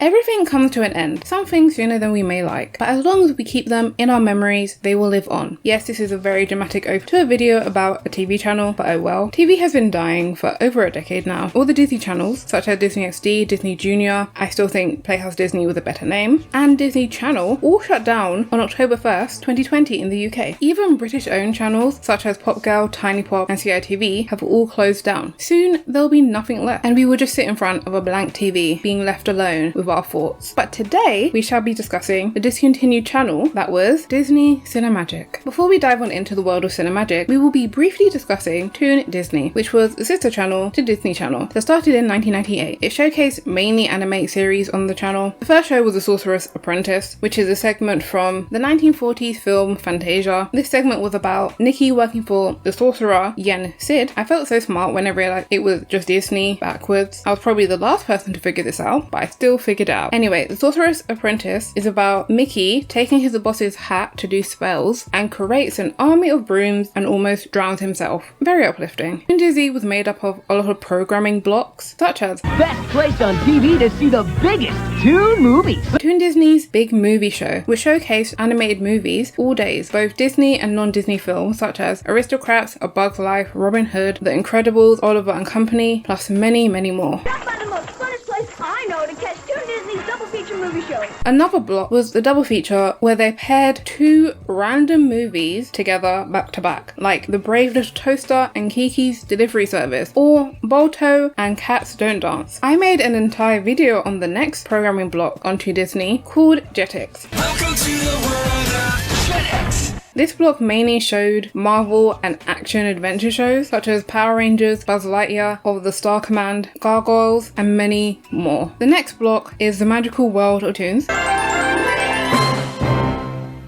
Everything comes to an end, some things sooner than we may like, but as long as we keep them in our memories, they will live on. Yes, this is a very dramatic oath to a video about a TV channel, but oh well. TV has been dying for over a decade now. All the Disney channels, such as Disney XD, Disney Junior, I still think Playhouse Disney was a better name, and Disney Channel all shut down on October 1st, 2020 in the UK. Even British-owned channels, such as Pop Girl, Tiny Pop, and CITV, have all closed down. Soon, there'll be nothing left, and we will just sit in front of a blank TV, being left alone with our thoughts. But today we shall be discussing the discontinued channel that was Disney Cinemagic. Before we dive on into the world of Cinemagic, we will be briefly discussing TOON Disney, which was the sister channel to Disney Channel that started in 1998. It showcased mainly anime series on the channel. The first show was The Sorcerer's Apprentice, which is a segment from the 1940s film Fantasia. This segment was about Nikki working for the sorcerer Yen Sid. I felt so smart when I realized it was just Disney backwards. I was probably the last person to figure this out, but I still figured it out. Anyway, The Sorcerer's Apprentice is about Mickey taking his boss's hat to do spells and creates an army of brooms and almost drowns himself. Very uplifting. TOON Disney was made up of a lot of programming blocks, such as best place on TV to see the biggest TOON movies. TOON Disney's Big Movie Show, which showcased animated movies all days, both Disney and non-Disney films such as Aristocrats, A Bug's Life, Robin Hood, The Incredibles, Oliver and Company, plus many, many more. That's about the most funnest place I know to catch TOON Disney's double feature movie show. Another block was the double feature where they paired two random movies together back to back, like The Brave Little Toaster and Kiki's Delivery Service, or Balto and Cats Don't Dance. I made an entire video on the next programming block onto Disney called Jetix. Welcome to the world of Jetix. This block mainly showed Marvel and action adventure shows such as Power Rangers, Buzz Lightyear, Of the Star Command, Gargoyles, and many more. The next block is the magical world of Toons.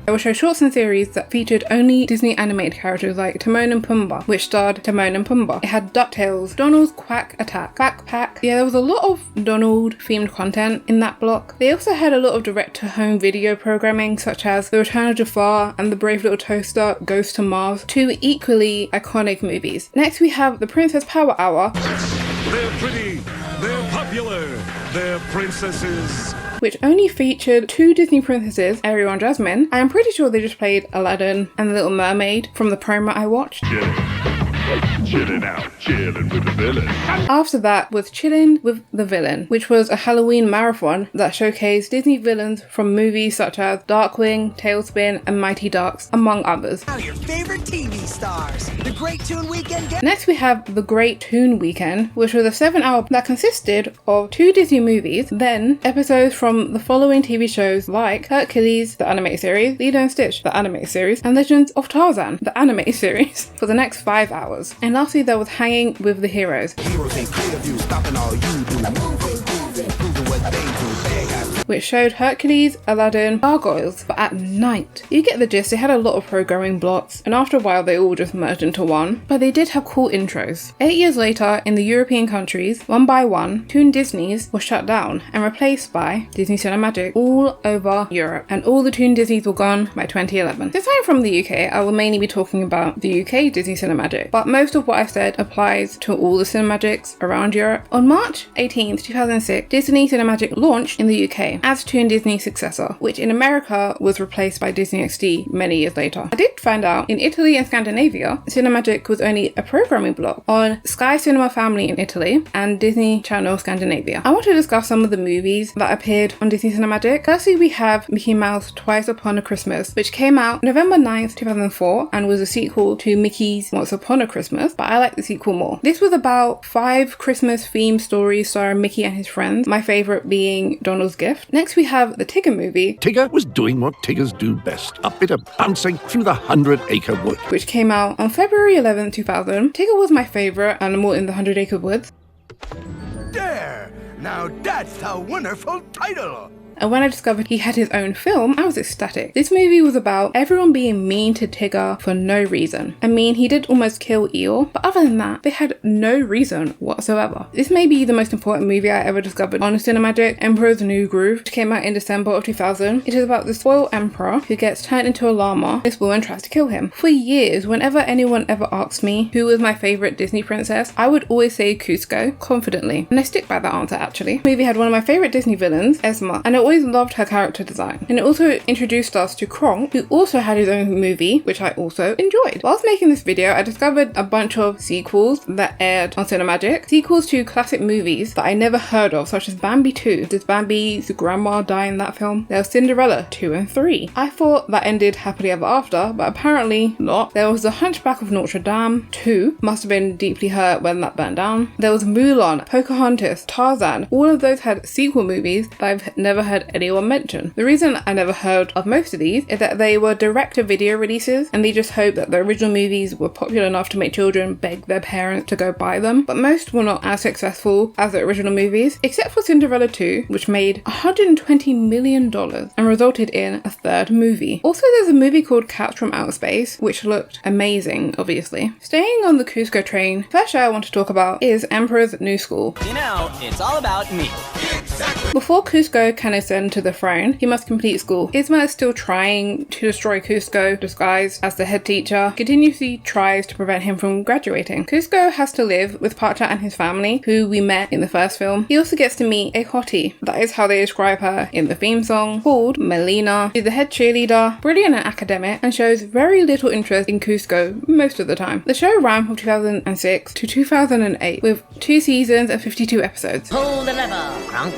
I will show shorts and series that featured only Disney animated characters like Timon and Pumbaa, which starred Timon and Pumbaa. It had DuckTales, Donald's Quack Attack, Quack Pack. Yeah, there was a lot of Donald themed content in that block. They also had a lot of direct-to-home video programming such as The Return of Jafar and The Brave Little Toaster, Ghost to Mars, two equally iconic movies. Next we have the Princess Power Hour. They're pretty, they're popular, they're princesses. Which only featured two Disney princesses, Ariel and Jasmine. I am pretty sure they just played Aladdin and the Little Mermaid from the promo I watched. Chillin' out, chillin' with the villain. After that was Chillin' with the Villain, which was a Halloween marathon that showcased Disney villains from movies such as Darkwing, Tailspin, and Mighty Ducks, among others. Now your favorite TV stars. The Great TOON Weekend. Next we have The Great TOON Weekend, which was a 7-hour that consisted of 2 Disney movies, then episodes from the following TV shows like Hercules, the animated series, Lilo and Stitch, the animated series, and Legends of Tarzan, the animated series, for the next 5 hours. And lastly there was Hanging with the Heroes, Heroes ain't clear of you, stopping all you do. Proving what they do. They got which showed Hercules, Aladdin, Gargoyles, but at night. You get the gist, they had a lot of programming blocks, and after a while they all just merged into one, but they did have cool intros. 8 years later, in the European countries, one by one, TOON Disneys was shut down and replaced by Disney Cinemagic all over Europe, and all the TOON Disneys were gone by 2011. Since I'm from the UK, I will mainly be talking about the UK Disney Cinemagic, but most of what I've said applies to all the Cinemagics around Europe. On March 18th, 2006, Disney Cinemagic launched in the UK as TOON Disney's successor, which in America was replaced by Disney XD many years later. I did find out in Italy and Scandinavia, Cinemagic was only a programming block on Sky Cinema Family in Italy and Disney Channel Scandinavia. I want to discuss some of the movies that appeared on Disney Cinemagic. Firstly, we have Mickey Mouse Twice Upon a Christmas, which came out November 9th, 2004 and was a sequel to Mickey's Once Upon a Christmas, but I like the sequel more. This was about 5 Christmas themed stories starring Mickey and his friends, my favourite being Donald's Gift. Next we have the Tigger movie, Tigger was doing what Tiggers do best, a bit of bouncing through the 100-acre wood. which came out on February 11, 2000. Tigger was my favourite animal in the 100-acre woods. there. Now that's a wonderful title. and when I discovered he had his own film, I was ecstatic. This movie was about everyone being mean to Tigger for no reason. I mean, he did almost kill Eeyore, but other than that, they had no reason whatsoever. This may be the most important movie I ever discovered on Cinemagic, Emperor's New Groove, which came out in December of 2000. It is about the spoiled emperor who gets turned into a llama. This woman tries to kill him. For years, whenever anyone ever asked me who was my favourite Disney princess, I would always say Cusco, confidently, and I stick by that answer actually. The movie had one of my favourite Disney villains, Esma, and I always loved her character design. And it also introduced us to Kronk, who also had his own movie, which I also enjoyed. Whilst making this video, I discovered a bunch of sequels that aired on Cinemagic, sequels to classic movies that I never heard of, such as Bambi 2. Does Bambi's grandma die in that film? There was Cinderella 2 and 3. I thought that ended happily ever after, but apparently not. There was The Hunchback of Notre Dame 2, must have been deeply hurt when that burnt down. There was Mulan, Pocahontas, Tarzan. All of those had sequel movies that I've never heard anyone mention. The reason I never heard of most of these is that they were direct-to-video releases, and they just hoped that the original movies were popular enough to make children beg their parents to go buy them. But most were not as successful as the original movies, except for Cinderella 2, which made $120 million and resulted in a third movie. Also, there's a movie called Cats from Outer Space, which looked amazing, obviously. Staying on the Cusco train, first show I want to talk about is Emperor's New School. You know, it's all about me. Before Cusco can ascend to the throne, he must complete school. Isma is still trying to destroy Cusco, disguised as the head teacher, continuously tries to prevent him from graduating. Cusco has to live with Pacha and his family, who we met in the first film. He also gets to meet a hottie, that is how they describe her in the theme song, called Melina. She's the head cheerleader, brilliant and academic, and shows very little interest in Cusco most of the time. The show ran from 2006 to 2008, with 2 seasons and 52 episodes. Pull the lever, Kronk.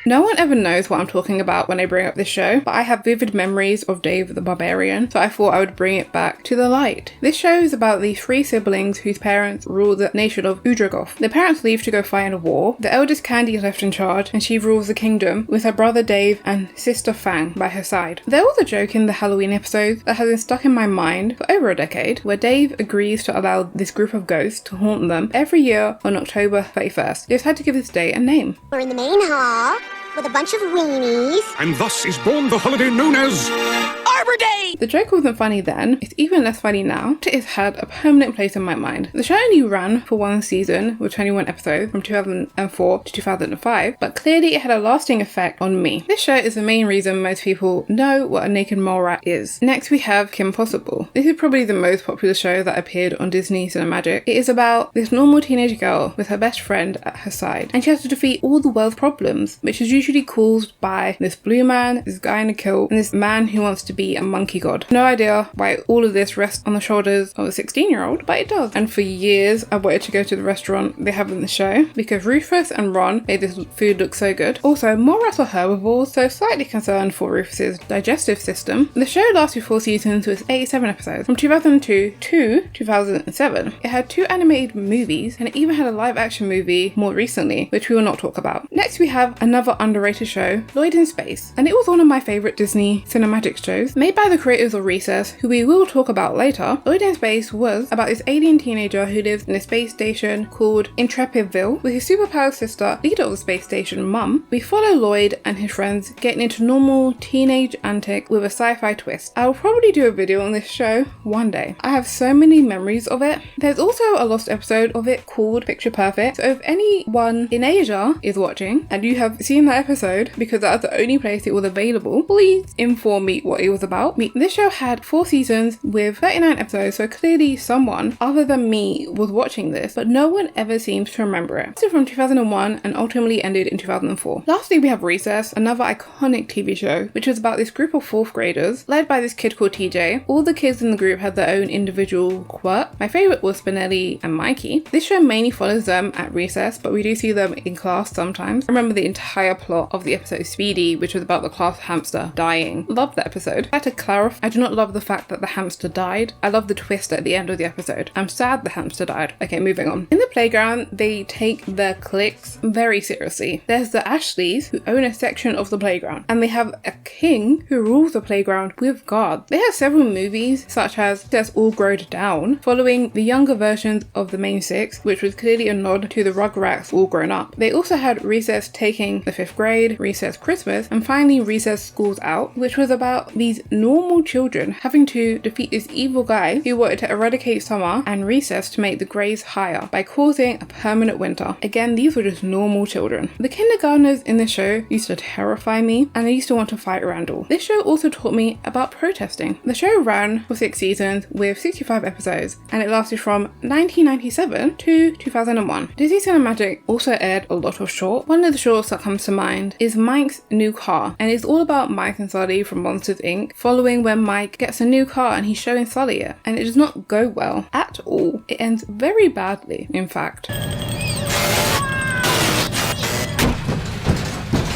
No one ever knows what I'm talking about when I bring up this show, but I have vivid memories of Dave the Barbarian, so I thought I would bring it back to the light. This show is about the 3 siblings whose parents rule the nation of Udragoth. Their parents leave to go fight in a war. The eldest Candy is left in charge, and she rules the kingdom with her brother Dave and sister Fang by her side. There was a joke in the Halloween episode that has been stuck in my mind for over a decade, where Dave agrees to allow this group of ghosts to haunt them every year on October 31st. They just had to give this day a name. We're in the main hall with a bunch of weenies. And thus is born the holiday known as Arbor Day! The joke wasn't funny then, it's even less funny now. It has had a permanent place in my mind. The show only ran for 1 season with 21 episodes from 2004 to 2005, but clearly it had a lasting effect on me. This show is the main reason most people know what a naked mole rat is. Next we have Kim Possible. This is probably the most popular show that appeared on Disney Cinemagic. It is about this normal teenage girl with her best friend at her side, and she has to defeat all the world's problems, which is usually caused by this blue man, this guy in a kilt, and this man who wants to be a monkey god. No idea why all of this rests on the shoulders of a 16-year-old, but it does. And for years, I wanted to go to the restaurant they have in the show because Rufus and Ron made this food look so good. Also, more rats are herbivores, so slightly concerned for Rufus's digestive system. The show lasted 4 seasons with 87 episodes from 2002 to 2007. It had 2 animated movies, and it even had a live-action movie more recently, which we will not talk about. Next, we have another underrated show, Lloyd in Space, and it was one of my favourite Disney Cinemagic shows. Made by the creators of Recess, who we will talk about later, Lloyd in Space was about this alien teenager who lives in a space station called Intrepidville with his superpowered sister, leader of the space station, Mum. We follow Lloyd and his friends getting into normal teenage antics with a sci-fi twist. I will probably do a video on this show one day. I have so many memories of it. There's also a lost episode of it called Picture Perfect, so if anyone in Asia is watching and you have seen that episode, because that's the only place it was available, please inform me what it was about. This show had 4 seasons with 39 episodes, so clearly someone other than me was watching this, but no one ever seems to remember it. This is from 2001 and ultimately ended in 2004. Lastly, we have Recess, another iconic TV show, which was about this group of 4th graders, led by this kid called TJ. All the kids in the group had their own individual quirk. My favourite was Spinelli and Mikey. This show mainly follows them at recess, but we do see them in class sometimes. I remember the entire plot of the episode Speedy, which was about the class hamster dying. Loved that episode. like to clarify, I do not love the fact that the hamster died. I love the twist at the end of the episode. I'm sad the hamster died. Okay, moving on. In the playground, they take their cliques very seriously. There's the Ashleys, who own a section of the playground, and they have a king who rules the playground with guards. They have several movies, such as That's All Growed Down, following the younger versions of the main six, which was clearly a nod to the Rugrats All Grown Up. They also had Recess Taking the 5th Grade, Recess Christmas, and finally Recess School's Out, which was about these normal children having to defeat this evil guy who wanted to eradicate summer and recess to make the grades higher by causing a permanent winter. Again, these were just normal children. The kindergartners in this show used to terrify me, and I used to want to fight Randall. This show also taught me about protesting. The show ran for 6 seasons with 65 episodes, and it lasted from 1997 to 2001. Disney Cinemagic also aired a lot of shorts. One of the shorts that comes to mind is Mike's New Car, and it's all about Mike and Sully from Monsters Inc. following when Mike gets a new car and he's showing Sully it, and it does not go well at all. It ends very badly, in fact.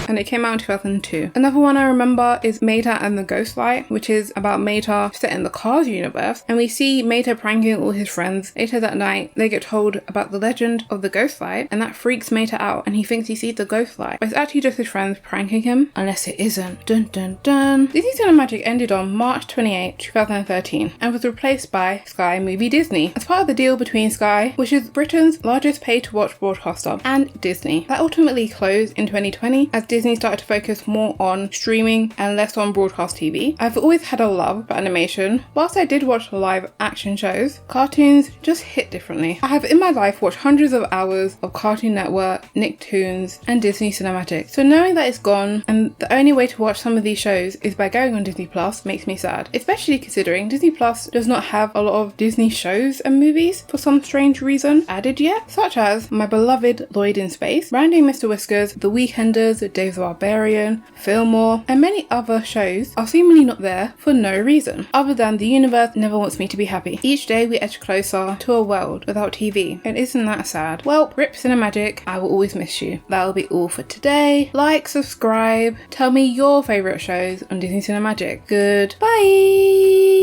And it came out in 2002. Another one I remember is Mater and the Ghostlight, which is about Mater set in the Cars universe, and we see Mater pranking all his friends. Later that night, they get told about the legend of the Ghostlight, and that freaks Mater out, and he thinks he sees the Ghostlight, but it's actually just his friends pranking him, unless it isn't. Dun dun dun. Disney Cinemagic ended on March 28, 2013, and was replaced by Sky Movie Disney, as part of the deal between Sky, which is Britain's largest pay-to-watch broadcaster, and Disney. That ultimately closed in 2020, as Disney started to focus more on streaming and less on broadcast TV. I've always had a love for animation. Whilst I did watch live action shows, cartoons just hit differently. I have in my life watched hundreds of hours of Cartoon Network, Nicktoons, and Disney Cinemagic. So knowing that it's gone and the only way to watch some of these shows is by going on Disney Plus makes me sad, especially considering Disney Plus does not have a lot of Disney shows and movies for some strange reason added yet, such as my beloved Lloyd in Space, Randy and Mr. Whiskers, The Weekenders, Days of Barbarian, Fillmore, and many other shows are seemingly not there for no reason, other than the universe never wants me to be happy. Each day we edge closer to a world without TV, and isn't that sad? Well, RIP Cinemagic, I will always miss you. That'll be all for today. Like, subscribe, tell me your favourite shows on Disney Cinemagic. Goodbye!